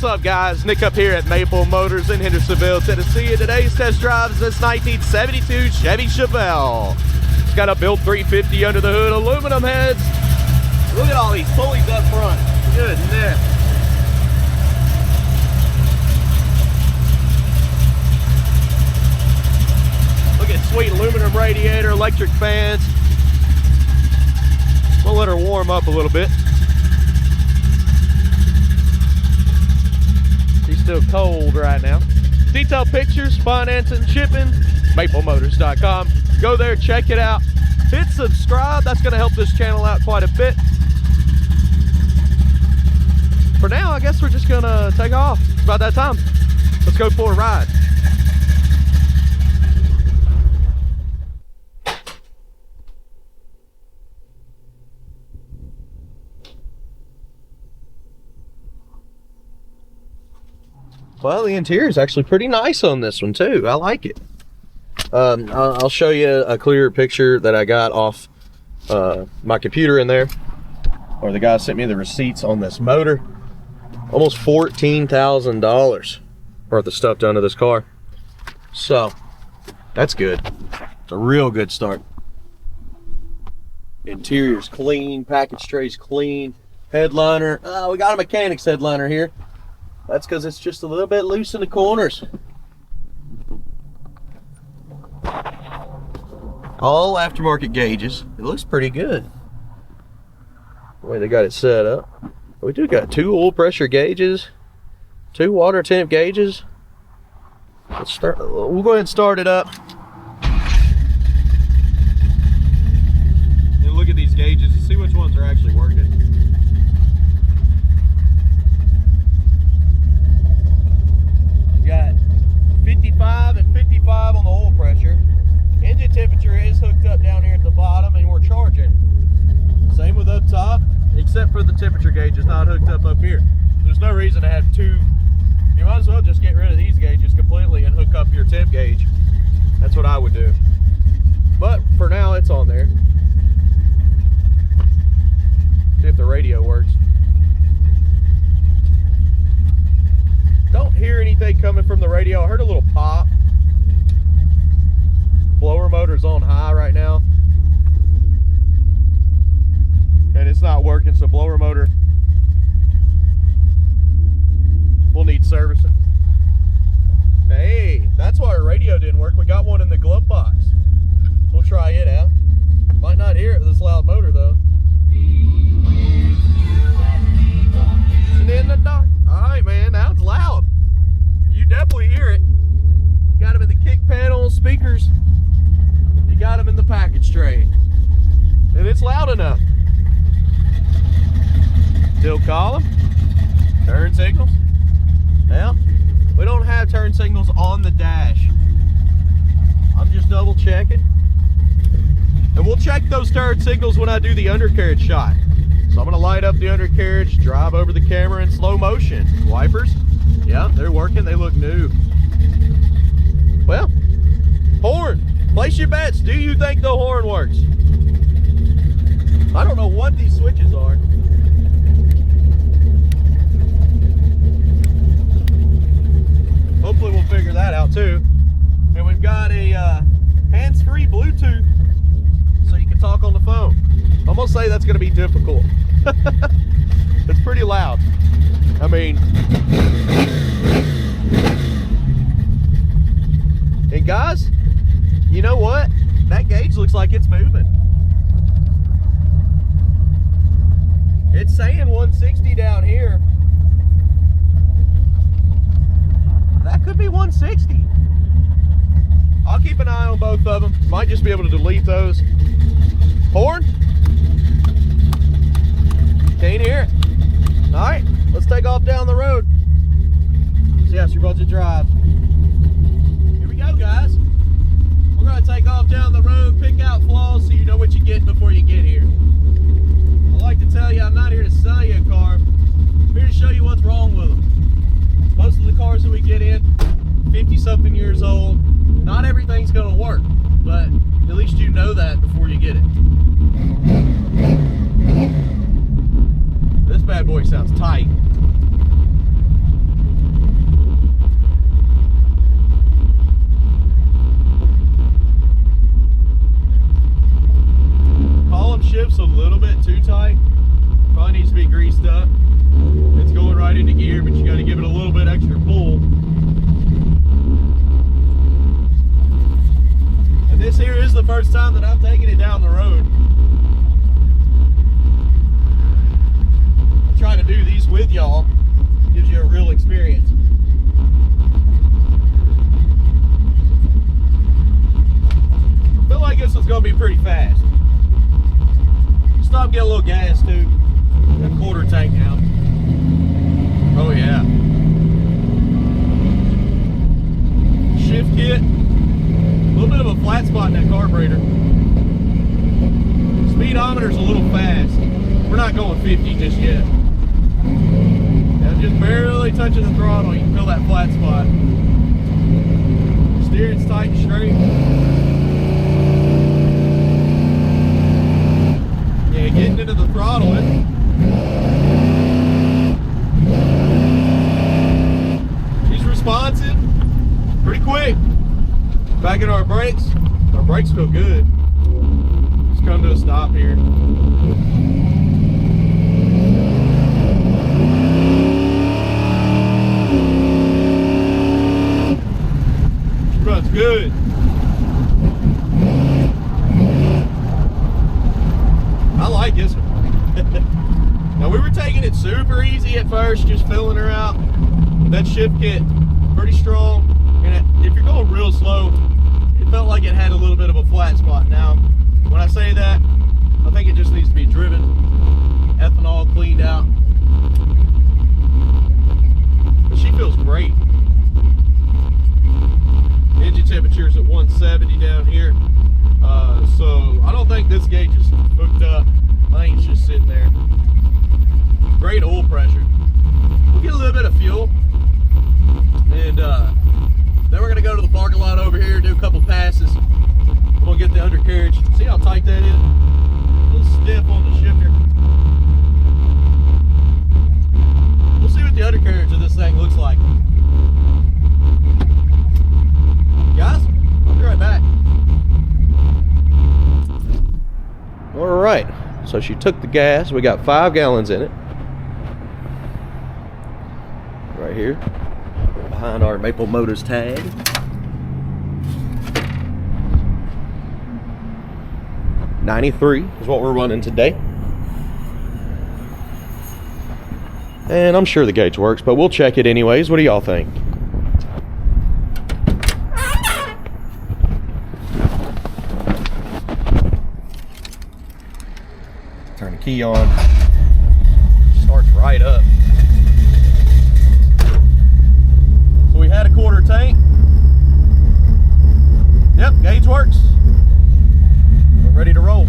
What's up, guys? Nick up here at Maple Motors in Hendersonville, Tennessee, and today's test drive is this 1972 Chevy Chevelle. It's got a built 350 under the hood, aluminum heads. Look at all these pulleys up front. Goodness. Look at sweet aluminum radiator, electric fans. We'll let her warm up a little bit. She's still cold right now. Detailed pictures, financing, shipping, maplemotors.com. Go there, check it out. Hit subscribe. That's going to help this channel out quite a bit. For now, I guess we're just going to take off. It's about that time. Let's go for a ride. Well, the interior is actually pretty nice on this one too. I like it. I'll show you a clearer picture that I got off my computer in there, or the guy sent me the receipts on this motor. Almost $14,000 worth of stuff done to this car. So that's good. It's a real good start. Interior's clean, package tray's clean, headliner. We got a mechanic's headliner here. That's because it's just a little bit loose in the corners. All aftermarket gauges. It looks pretty good the way they got it set up. We do got 2 oil pressure gauges, 2 water temp gauges. Let's start. We'll go ahead and start it up. And look at these gauges and see which ones are actually working. Got 55 and 55 on the oil pressure. Engine temperature is hooked up down here at the bottom and we're charging. Same with up top, except for the temperature gauge is not hooked up here. There's no reason to have 2. You might as well just get rid of these gauges completely and hook up your temp gauge. That's what I would do. But for now, it's on there. See if the radio works. Don't hear anything coming from the radio. I heard a little pop. Blower motor's on high right now. And it's not working, so blower motor will need servicing. Hey, that's why our radio didn't work. We got one in the glove box. We'll try it out. Might not hear it with this loud motor though. And in the dark. Alright, man, now it's loud. You definitely hear it. Got them in the kick panel, speakers. You got them in the package tray. And it's loud enough. Still call them. Turn signals. Now, we don't have turn signals on the dash. I'm just double checking. And we'll check those turn signals when I do the undercarriage shot. So I'm gonna light up the undercarriage, drive over the camera in slow motion. Wipers, yeah, they're working, they look new. Well, horn, place your bets. Do you think the horn works? I don't know what these switches are. Hopefully we'll figure that out too. And we've got a hands-free Bluetooth so you can talk on the phone. I'm gonna say that's gonna be difficult. It's pretty loud. I mean, and guys, you know what? That gauge looks like it's moving. It's saying 160 down here. That could be 160. I'll keep an eye on both of them. Might just be able to delete those. Horn? Can't hear it. All right, let's take off down the road. See how she runs a drive. Here we go, guys. We're gonna take off down the road, pick out flaws so you know what you get before you get here. I like to tell you, I'm not here to sell you a car. I'm here to show you what's wrong with them. Most of the cars that we get in, 50-something years old, not everything's gonna work, but at least you know that before you get it. This bad boy sounds tight. little bit too tight. Probably needs to be greased up. It's going right into gear, but you got to give it a little bit extra pull. And this here is the first time that I'm taking it down the road. I'm trying to do these with y'all. Gives you a real experience. I feel like this is going to be pretty fast. Stop, get a little gas too. Got a quarter tank now. Oh yeah. Shift kit. A little bit of a flat spot in that carburetor. Speedometer's a little fast. We're not going 50 just yet. Now just barely touching the throttle, you can feel that flat spot. Steering's tight and straight. Yeah, getting into the throttle, she's responsive, pretty quick. Back at our brakes feel good. Just come to a stop here. Runs good. I like this one. Now we were taking it super easy at first, just filling her out. That shift kit, pretty strong. And if you're going real slow, it felt like it had a little bit of a flat spot. Now, when I say that, I think it just needs to be driven, ethanol cleaned out. But she feels great. Engine temperature's at 170 down here. So I don't think this gauge is hooked up. I think it's just sitting there. Great oil pressure. We'll get a little bit of fuel. And then we're gonna go to the parking lot over here, do a couple passes. We're gonna get the undercarriage. See how tight that is? A little stiff on the shifter. We'll see what the undercarriage of this thing looks like. Guys, I'll be right back. All right, so she took the gas. We got 5 gallons in it. Right here, behind our Maple Motors tag. $93 is what we're running today. And I'm sure the gauge works, but we'll check it anyways. What do y'all think? Turn the key on. Starts right up. So we had a quarter tank. Yep, gauge works. We're ready to roll.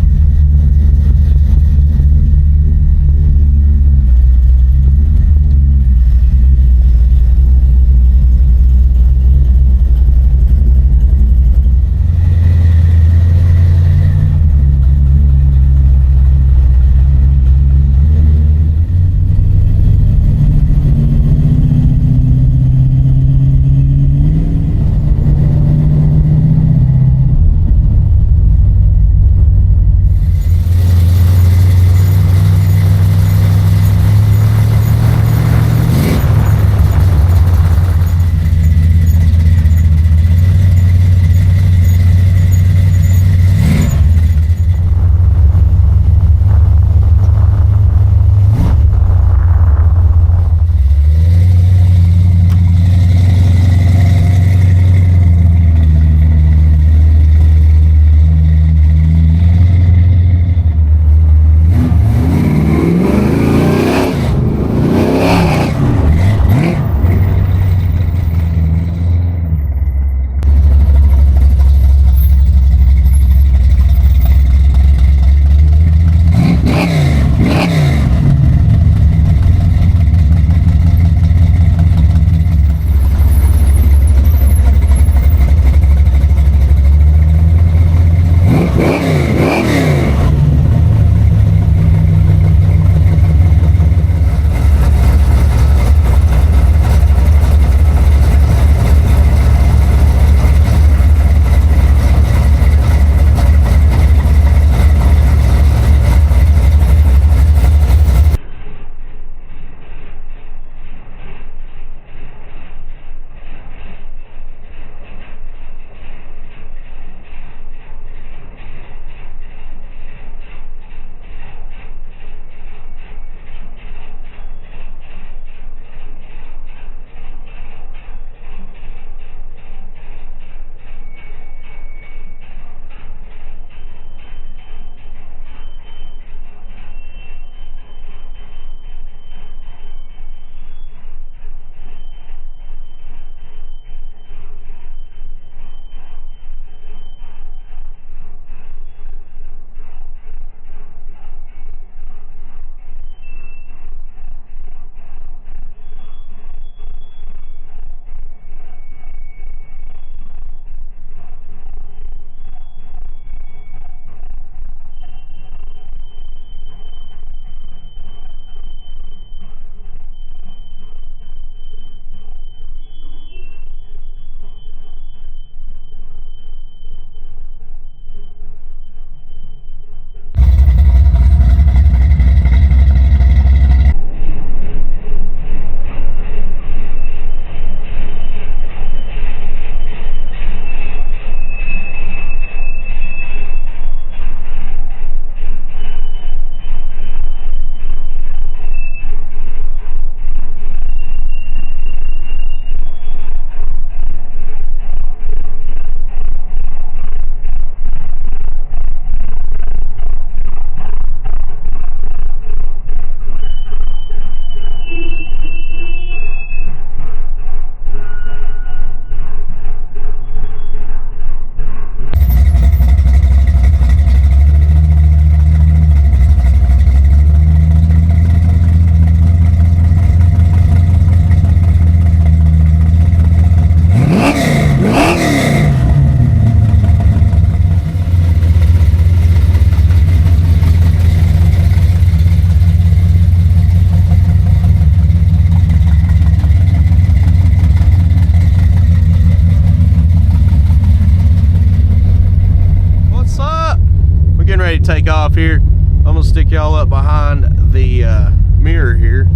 We're getting ready to take off here. I'm gonna stick y'all up behind the mirror here.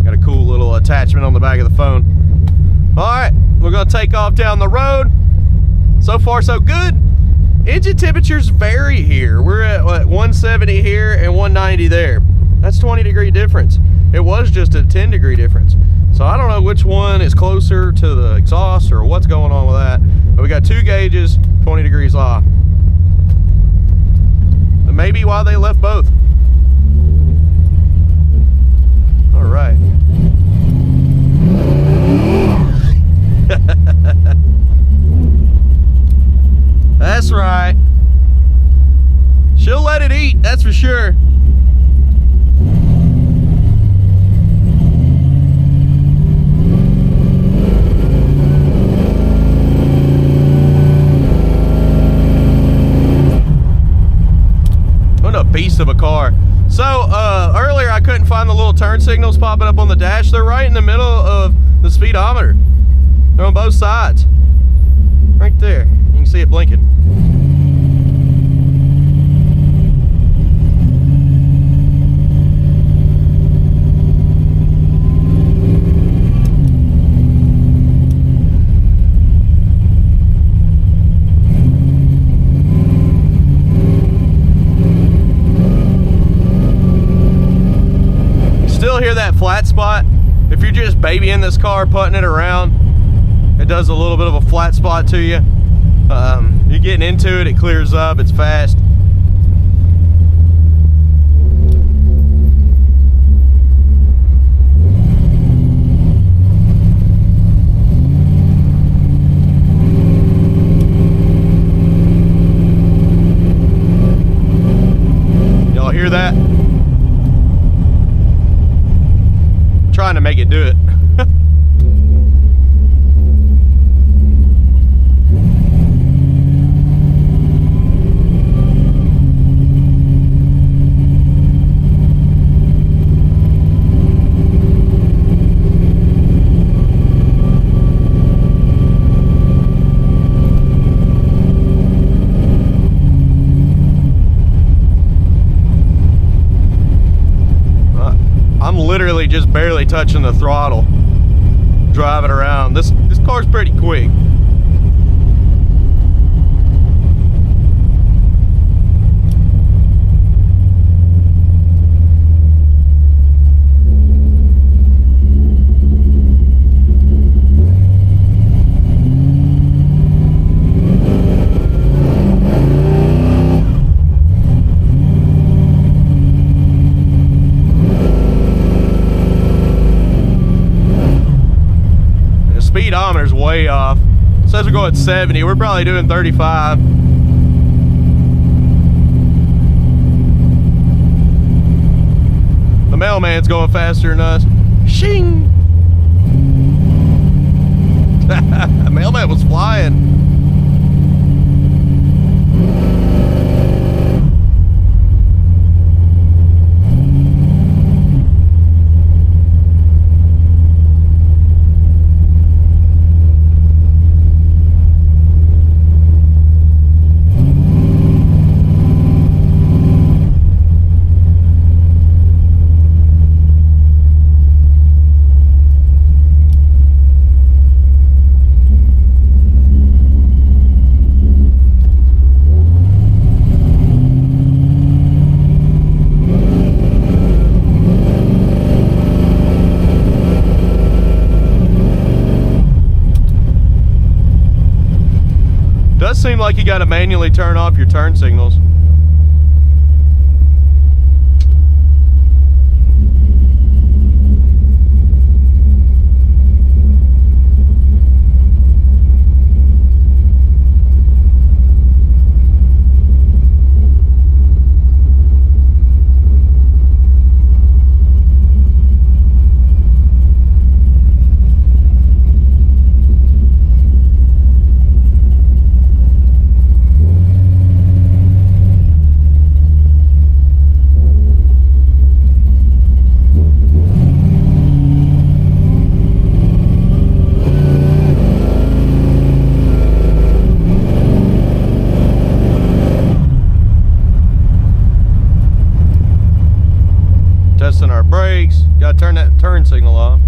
Got a cool little attachment on the back of the phone. All right, we're gonna take off down the road. So far, so good. Engine temperatures vary here. We're at what, 170 here and 190 there. That's 20-degree difference. It was just a 10-degree difference. So I don't know which one is closer to the exhaust or what's going on with that. But we got 2 gauges, 20 degrees off. That may be why they left both. All right. That's right. She'll let it eat, that's for sure. What a beast of a car. So earlier I couldn't find the little turn signals popping up on the dash. They're right in the middle of the speedometer. They're on both sides. Right there. You can see it blinking. Still hear that flat spot. If you're just babying this car, putting it around, it does a little bit of a flat spot to you. You're getting into it, it clears up, it's fast. Y'all hear that? I'm trying to make it do it. Literally just barely touching the throttle, driving around. This car's pretty quick. Speedometer's way off. It says we're going 70. We're probably doing 35. The mailman's going faster than us. Shing! The mailman was flying. Does seem like you got to manually turn off your turn signals. Gotta turn that turn signal off.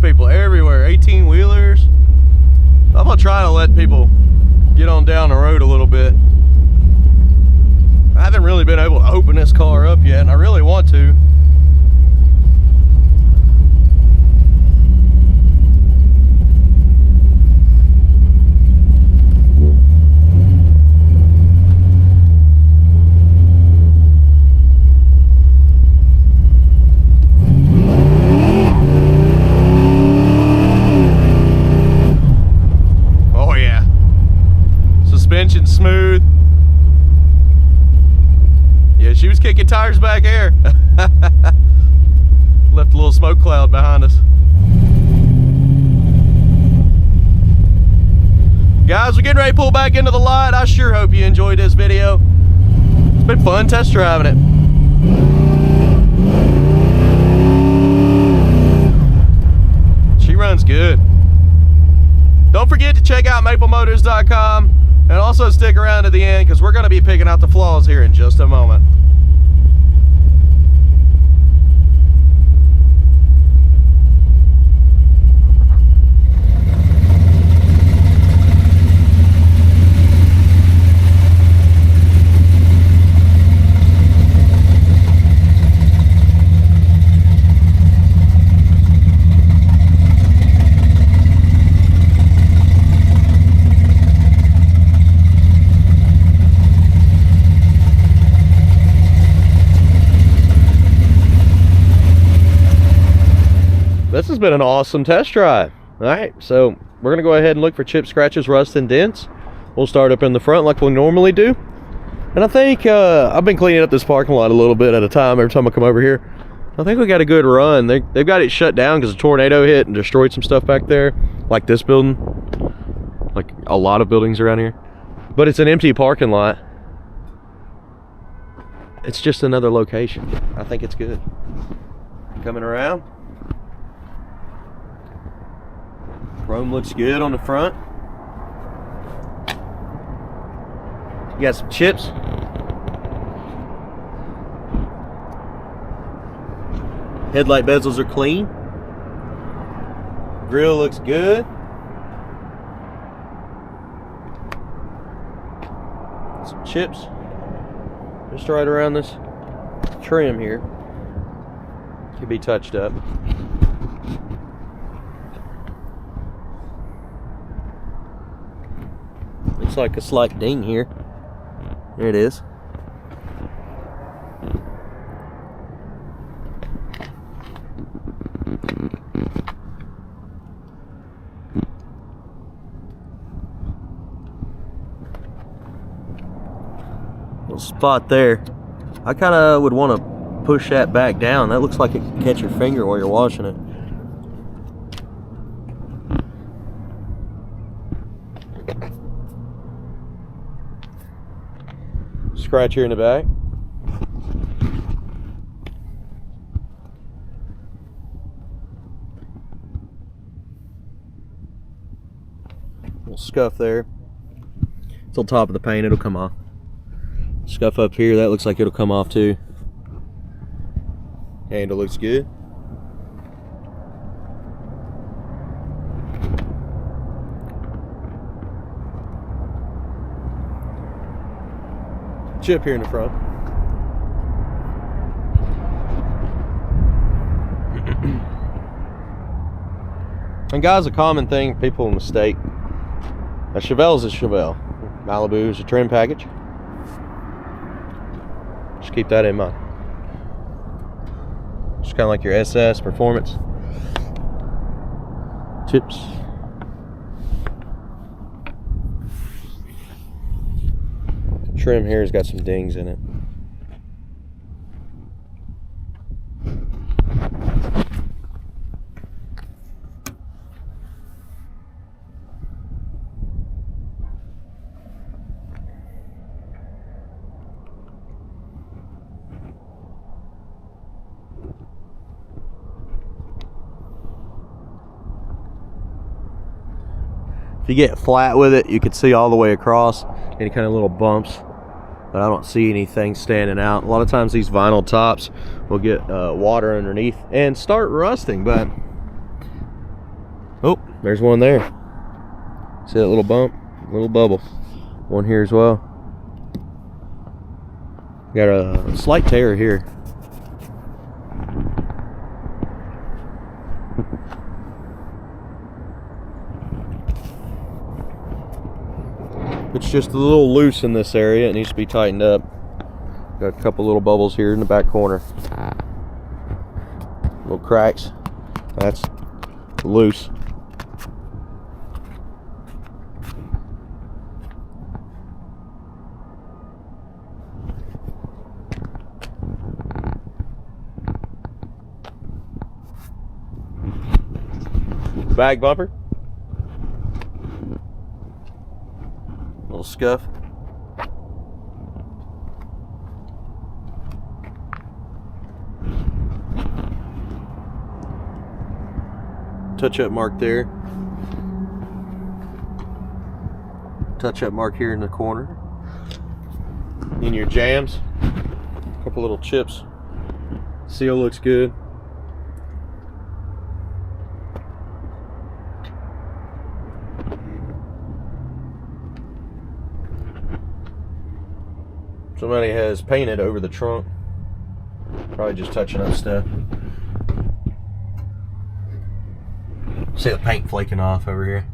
People everywhere, 18-wheelers. I'm gonna try to let people get on down the road a little bit. I haven't really been able to open this car up yet, and I really want to. Suspension smooth. Yeah, she was kicking tires back here. Left a little smoke cloud behind us. Guys, we're getting ready to pull back into the lot. I sure hope you enjoyed this video. It's been fun test driving it. She runs good. Don't forget to check out maplemotors.com. And also stick around to the end because we're going to be picking out the flaws here in just a moment. This has been an awesome test drive. All right, so we're gonna go ahead and look for chips, scratches, rust, and dents. We'll start up in the front like we normally do. And I think I've been cleaning up this parking lot a little bit at a time every time I come over here. I think we got a good run. They've got it shut down because a tornado hit and destroyed some stuff back there, like this building, like a lot of buildings around here. But it's an empty parking lot. It's just another location. I think it's good. Coming around. Chrome looks good on the front. You got some chips. Headlight bezels are clean. Grill looks good. Some chips just right around this trim here. Could be touched up. Looks like a slight ding here. There it is. Little spot there. I kind of would want to push that back down. That looks like it can catch your finger while you're washing it. Scratch here in the back. Little scuff there. It's on top of the paint, it'll come off. Scuff up here, that looks like it'll come off too. Handle looks good. Chip here in the front. And guys, a common thing people mistake. A Chevelle is a Chevelle. Malibu is a trim package. Just keep that in mind. Just kind of like your SS Performance. Chips. Trim here has got some dings in it. If you get flat with it, you can see all the way across, any kind of little bumps, but I don't see anything standing out. A lot of times these vinyl tops will get water underneath and start rusting, but oh, there's one there. See that little bump, little bubble. One here as well. Got a slight tear here. It's just a little loose in this area. It needs to be tightened up. Got a couple little bubbles here in the back corner. Little cracks. That's loose. Back bumper. Little scuff. Touch-up mark there. Touch-up mark here in the corner. In your jams, a couple little chips. Seal looks good. Somebody has painted over the trunk. Probably just touching up stuff. See the paint flaking off over here.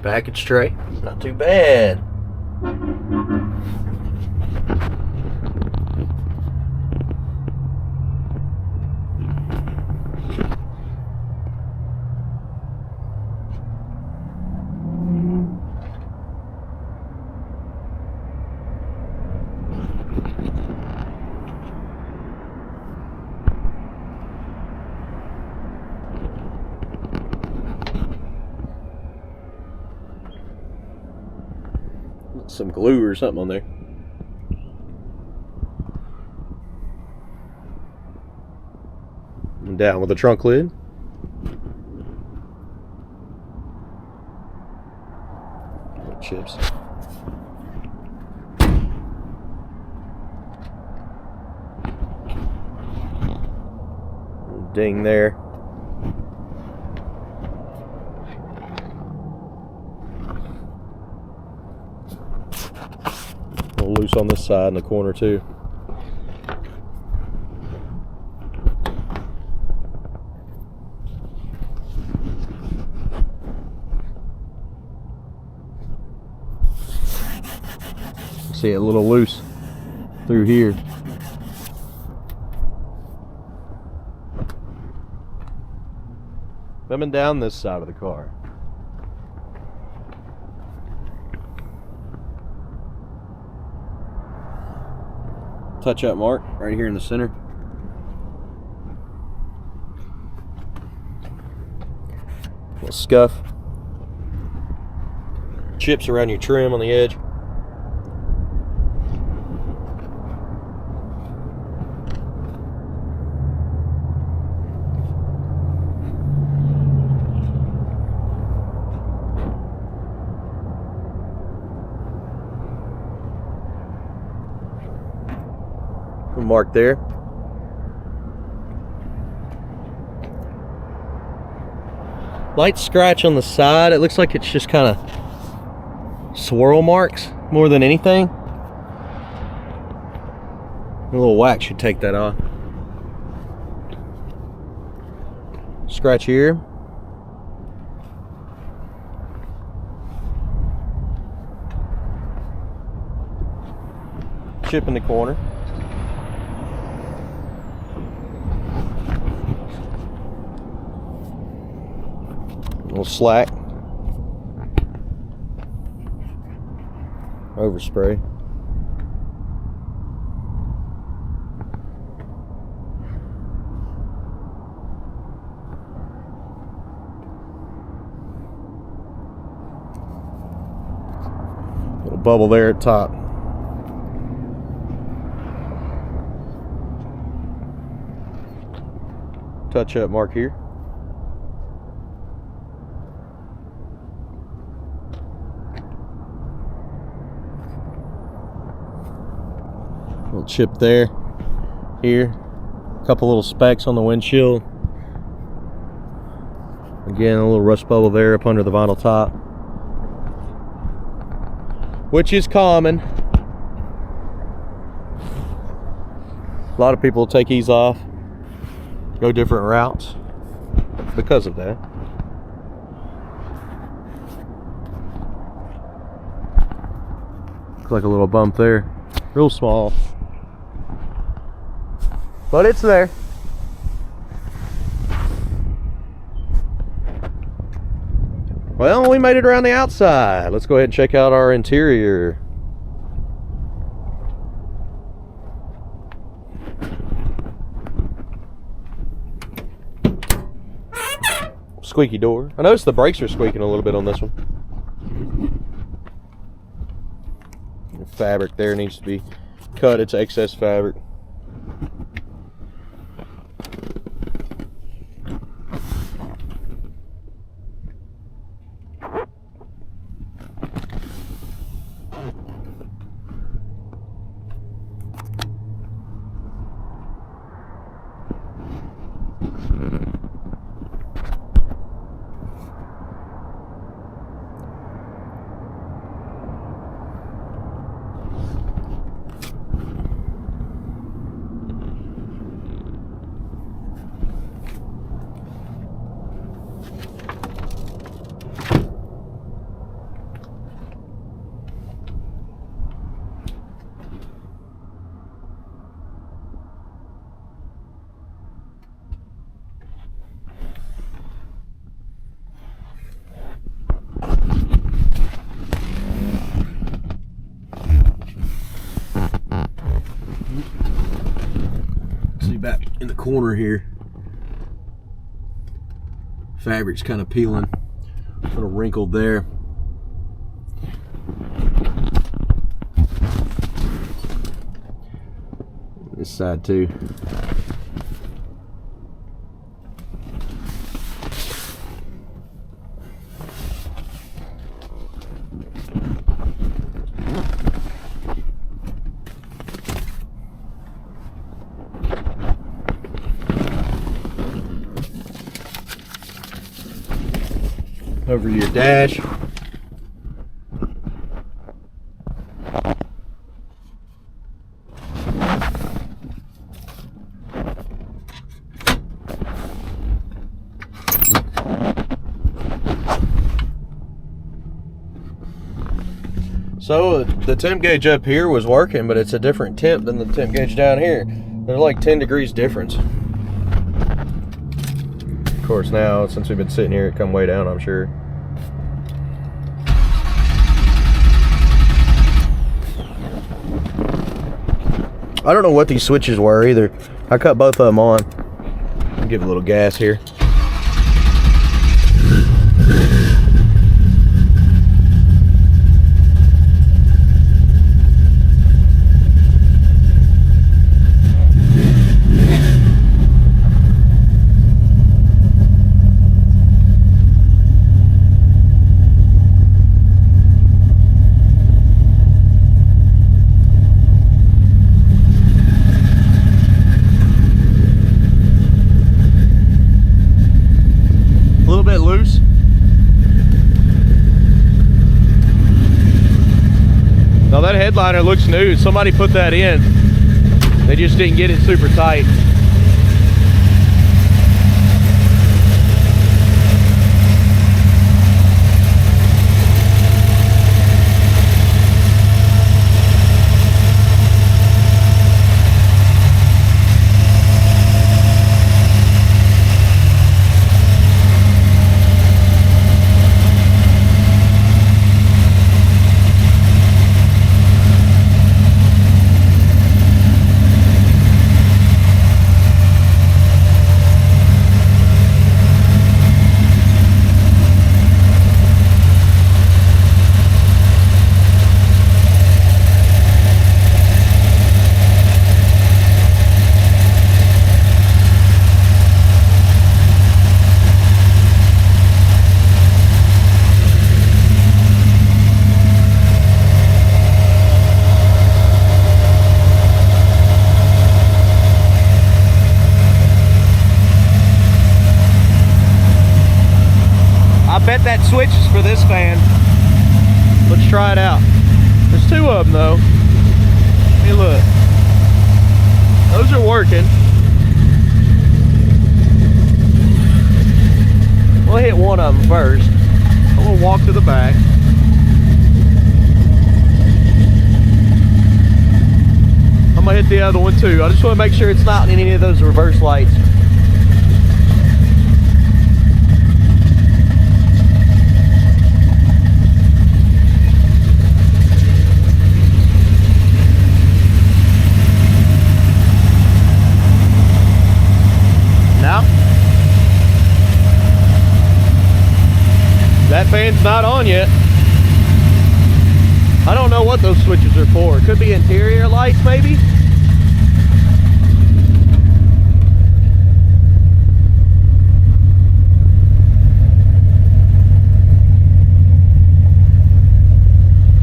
Package tray, not too bad. Some glue or something on there. And down with the trunk lid. Little chips. Little ding there. Loose on this side in the corner too. See it a little loose through here. Coming down this side of the car. Touch-up mark right here in the center. Little scuff. Chips around your trim on the edge. Mark there. Light scratch on the side. It looks like it's just kind of swirl marks more than anything. A little wax should take that off. Scratch here. chip in the corner. A little slack. Overspray. Little bubble there at top. Touch up mark here. Little chip there, here, a couple little specks on the windshield. Again, a little rust bubble there up under the vinyl top, which is common. A lot of people take these off, go different routes because of that. Looks like a little bump there, real small. But it's there. Well, we made it around the outside. Let's go ahead and check out our interior. Squeaky door. I noticed the brakes are squeaking a little bit on this one. The fabric there needs to be cut. It's excess fabric. Back in the corner here, fabric's kind of peeling, a little wrinkled there. This side too. Over your dash. So the temp gauge up here was working, but it's a different temp than the temp gauge down here. There's like 10 degrees difference. Of course, now since we've been sitting here, it come way down, I'm sure. I don't know what these switches were either. I cut both of them on. I'll give it a little gas here. Loose. Now that headliner looks new. Somebody put that in. They just didn't get it super tight. bet that switches for this fan. Let's try it out. There's two of them though. Hey, look. Those are working. We'll hit one of them first. We'll walk to the back. I'm gonna hit the other one too. I just want to make sure it's not in any of those reverse lights. Now, that fan's not on yet. I don't know what those switches are for. It could be interior lights, maybe.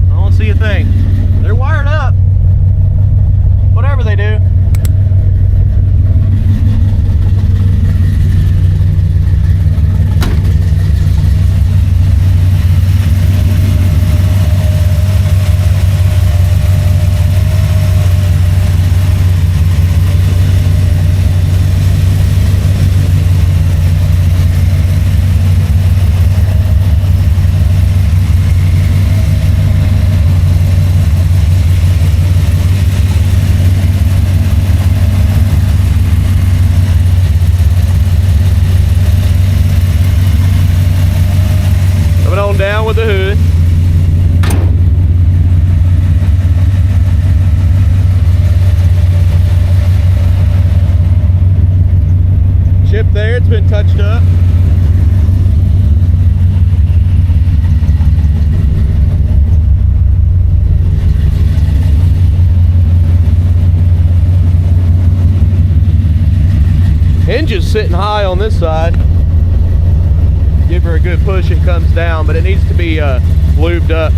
I don't see a thing. They're wired up. Whatever they do. Down with the hood. Chip there, it's been touched up. Engine's sitting high on this side. Give her a good push, it comes down, but it needs to be lubed up.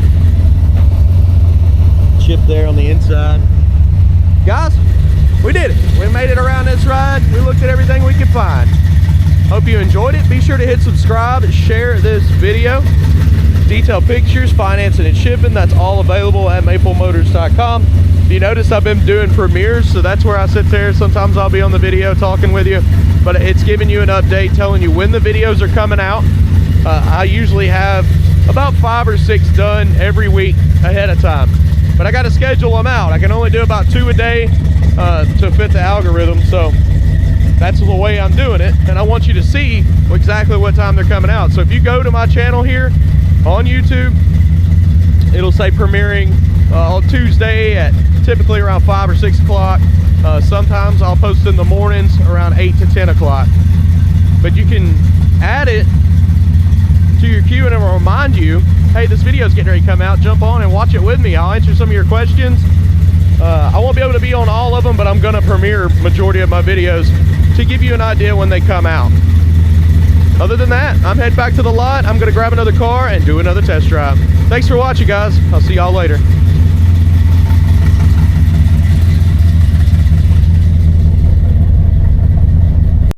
Chip there on the inside. Guys, we did it. We made it around this ride. We looked at everything we could find. Hope you enjoyed it. Be sure to hit subscribe and share this video. Detailed pictures, financing and shipping, that's all available at maplemotors.com. If you notice, I've been doing premieres, so that's where I sit there. Sometimes I'll be on the video talking with you, but it's giving you an update, telling you when the videos are coming out. I usually have about 5 or 6 done every week ahead of time, but I got to schedule them out. I can only do about 2 a day to fit the algorithm, so that's the way I'm doing it, and I want you to see exactly what time they're coming out. So if you go to my channel here on YouTube, it'll say premiering on Tuesday at typically around 5 or 6 o'clock. Sometimes I'll post in the mornings around 8 to 10 o'clock. But you can add it to your queue and it will remind you, hey, this video is getting ready to come out. Jump on and watch it with me. I'll answer some of your questions. I won't be able to be on all of them, but I'm going to premiere majority of my videos to give you an idea when they come out. Other than that, I'm heading back to the lot. I'm going to grab another car and do another test drive. Thanks for watching, guys. I'll see y'all later.